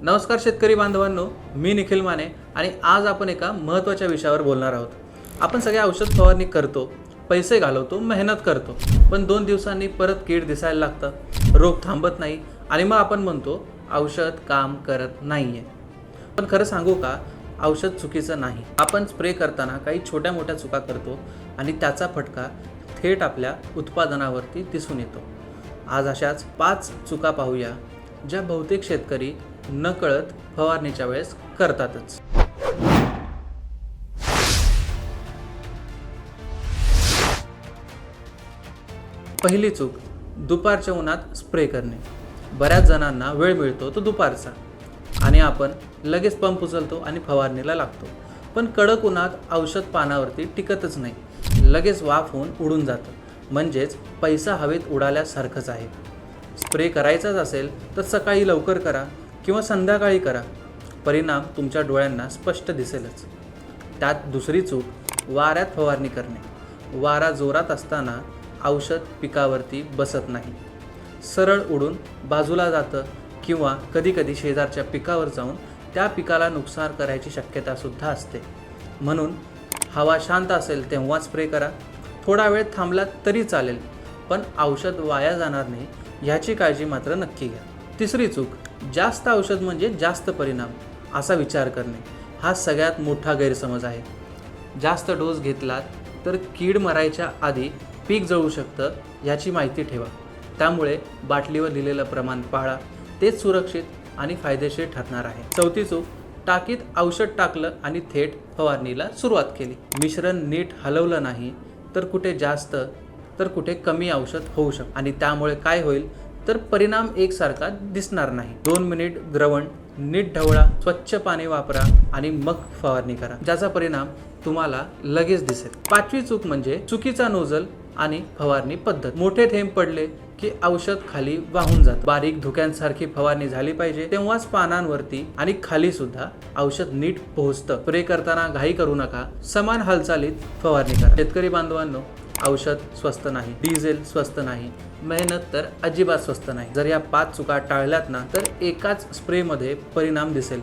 नमस्कार शेतकरी बांधवांनो, मी निखिल माने आणि आज आपण एका महत्त्वाच्या विषयावर बोलणार आहोत। आपण सगळे औषध फवारणी करतो, पैसे घालवतो, मेहनत करतो, पण 2 दिवसांनी परत कीड दिसायला लागतं, रोग थांबत नाही आणि मग आपण म्हणतो औषध काम करत नाहीये। पण खरं सांगू का, औषध चुकीचं नाही। आपण स्प्रे करताना काही छोट्या मोठ्या चुका करतो आणि त्याचा फटका थेट आपल्या उत्पादनावरती दिसून येतो। आज अशाच 5 चुका पाहूया ज्या बहुतेक शेतकरी नकळत फवारणीच्या वेळेस करतातच। पहिली चूक, दुपारच्या उन्हात स्प्रे करणे। बऱ्याच जणांना वेळ मिळतो तो दुपारचा आणि आपण लगेच पंप उचलतो आणि फवारणीला लागतो, पण कडक उन्हात औषध पानावरती टिकतच नाही, लगेच वाफ होऊन उडून जातं, म्हणजेच पैसा हवेत उडाल्यासारखंच आहे। स्प्रे करायचाच असेल तर सकाळी लवकर करा किंवा संध्याकाळी करा, परिणाम तुमच्या डोळ्यांना स्पष्ट दिसेलच। त्यात दुसरी चूक, वाऱ्यात फवारणी करणे। वारा जोरात असताना औषध पिकावरती बसत नाही, सरळ उडून बाजूला जातं किंवा कधीकधी शेजारच्या पिकावर जाऊन त्या पिकाला नुकसान करायची शक्यता सुद्धा असते। म्हणून हवा शांत असेल तेव्हा स्प्रे करा, थोडा वेळ थांबला तरी चालेल, पण औषध वाया जाणार नाही ह्याची काळजी मात्र नक्की घ्या। तिसरी चूक, जास्त औषध म्हणजे जास्त परिणाम असा विचार करणे। हा सगळ्यात मोठा गैरसमज आहे। जास्त डोस घेतलात तर कीड मरायच्या आधी पीक जळू शकतं याची माहिती ठेवा, त्यामुळे बाटलीवर दिलेलं प्रमाण पाळा, तेच सुरक्षित आणि फायदेशीर ठरणार आहे। चौथी चूक, टाकीत औषध टाकलं आणि थेट फवारणीला सुरुवात केली। मिश्रण नीट हलवलं नाही तर कुठे जास्त तर कुठे कमी औषध होऊ शकतं आणि त्यामुळे काय होईल तर परिणाम एकसारखा दिसणार नाही। 2 मिनिट द्रवण नीट ढवळा, स्वच्छ पाणी वापरा आणि मग फवारणी करा, ज्याचा परिणाम तुम्हाला लगेच दिसेल। 5वी चूक म्हणजे चुकीचा नोझल आणि फवारणी पद्धत। मोठे थेंब पडले की औषध खाली वाहून जातं। बारीक धुक्यांसारखी फवारणी झाली पाहिजे, तेव्हाच पानांवरती आणि खाली सुद्धा औषध नीट पोहोचतं। स्प्रे करताना घाई करू नका, समान हालचालीत फवारणी करा। शेतकरी बांधवांनो, औषध स्वस्त नाही, डिझेल स्वस्त नाही, मेहनत तर अजिबात स्वस्त नाही। जर या 5 चुका टाळल्यात ना तर एकाच स्प्रेमध्ये परिणाम दिसेल,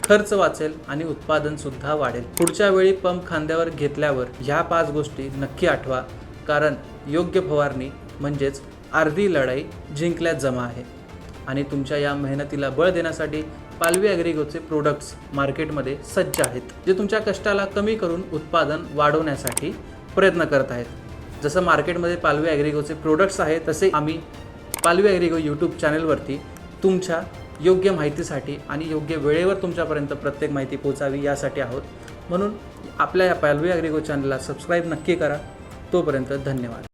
खर्च वाचेल आणि उत्पादन सुद्धा वाढेल। पुढच्या वेळी पंप खांद्यावर घेतल्यावर ह्या 5 गोष्टी नक्की आठवा, कारण योग्य फवारणी म्हणजेच अर्धी लढाई जिंकल्यात जमा आहे। आणि तुमच्या या मेहनतीला बळ देण्यासाठी पालवी ॲग्रिकोचे प्रोडक्ट्स मार्केटमध्ये सज्ज आहेत, जे तुमच्या कष्टाला कमी करून उत्पादन वाढवण्यासाठी प्रयत्न करत आहेत। जसं मार्केटमध्ये पालवी ॲग्रिकोचे प्रोडक्ट्स आहेत, तसे आम्ही पालवी ॲग्रिको यूट्यूब चॅनलवरती तुमच्या योग्य माहितीसाठी आणि योग्य वेळेवर तुमच्यापर्यंत प्रत्येक माहिती पोहोचावी यासाठी आहोत। म्हणून आपल्या या पालवी ॲग्रिको चॅनलला सबस्क्राईब नक्की करा। तोपर्यंत धन्यवाद।